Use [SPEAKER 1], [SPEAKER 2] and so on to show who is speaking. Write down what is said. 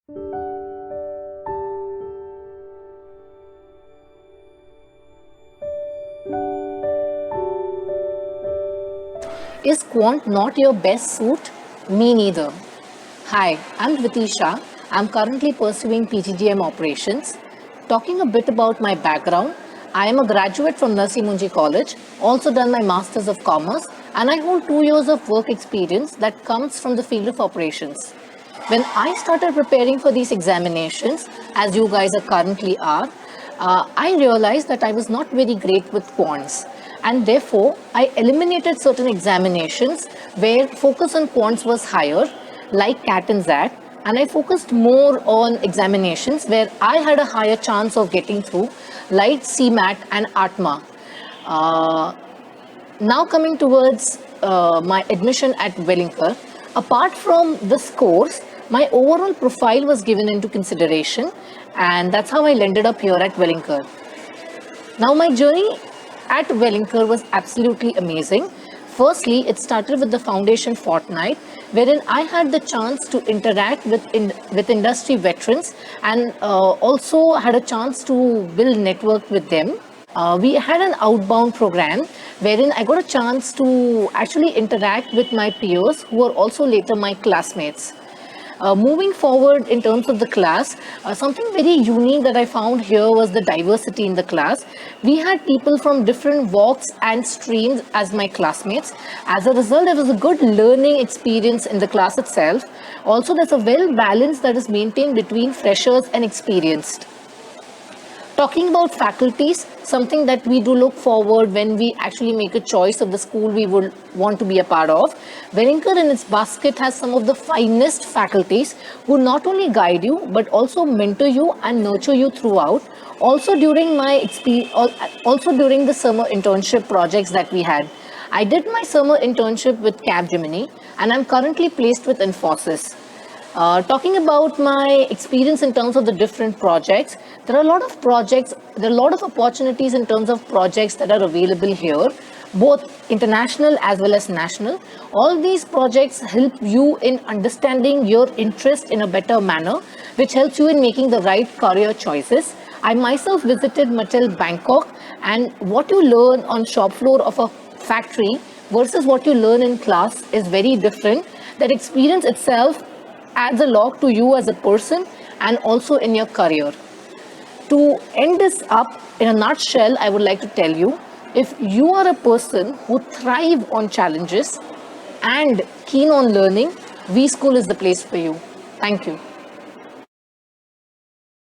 [SPEAKER 1] Is quant not your best suit? Me neither. Hi, I'm Ritisha. I'm currently pursuing PGDM operations. Talking a bit about my background, I am a graduate from Narasimha Munji College, also done my Masters of Commerce, and I hold 2 years of work experience that comes from the field of operations. When I started preparing for these examinations, as you guys are currently are, I realized that I was not very great with quants. And therefore, I eliminated certain examinations where focus on quants was higher, like CAT and XAT, and I focused more on examinations where I had a higher chance of getting through, like CMAT and ATMA. Uh, Now coming towards my admission at Wellinger, apart from this course, my overall profile was given into consideration, and that's how I landed up here at Wellinger. Now, my journey at Wellinger was absolutely amazing. Firstly, it started with the foundation fortnight, wherein I had the chance to interact with industry veterans and also had a chance to build network with them. We had an outbound program wherein I got a chance to actually interact with my peers who were also later my classmates. Moving forward in terms of the class, something very unique that I found here was the diversity in the class. We had people from different walks and streams as my classmates. As a result, there was a good learning experience in the class itself. Also, there's a well balance that is maintained between freshers and experienced. Talking about faculties, something that we do look forward when we actually make a choice of the school we would want to be a part of. Wellinger in its basket has some of the finest faculties who not only guide you but also mentor you and nurture you throughout. Also during my experience, also during the summer internship projects that we had. I did my summer internship with Capgemini and I'm currently placed with Infosys. Talking about my experience in terms of the different projects, there are a lot of projects, there are a lot of opportunities in terms of projects that are available here, both international as well as national. All these projects help you in understanding your interest in a better manner, which helps you in making the right career choices. I myself visited Mattel Bangkok, and what you learn on shop floor of a factory versus what you learn in class is very different. That experience itself adds a lot to you as a person and also in your career. To end this up in a nutshell, I would like to tell you, if you are a person who thrive on challenges and keen on learning, V School is the place for you. Thank you.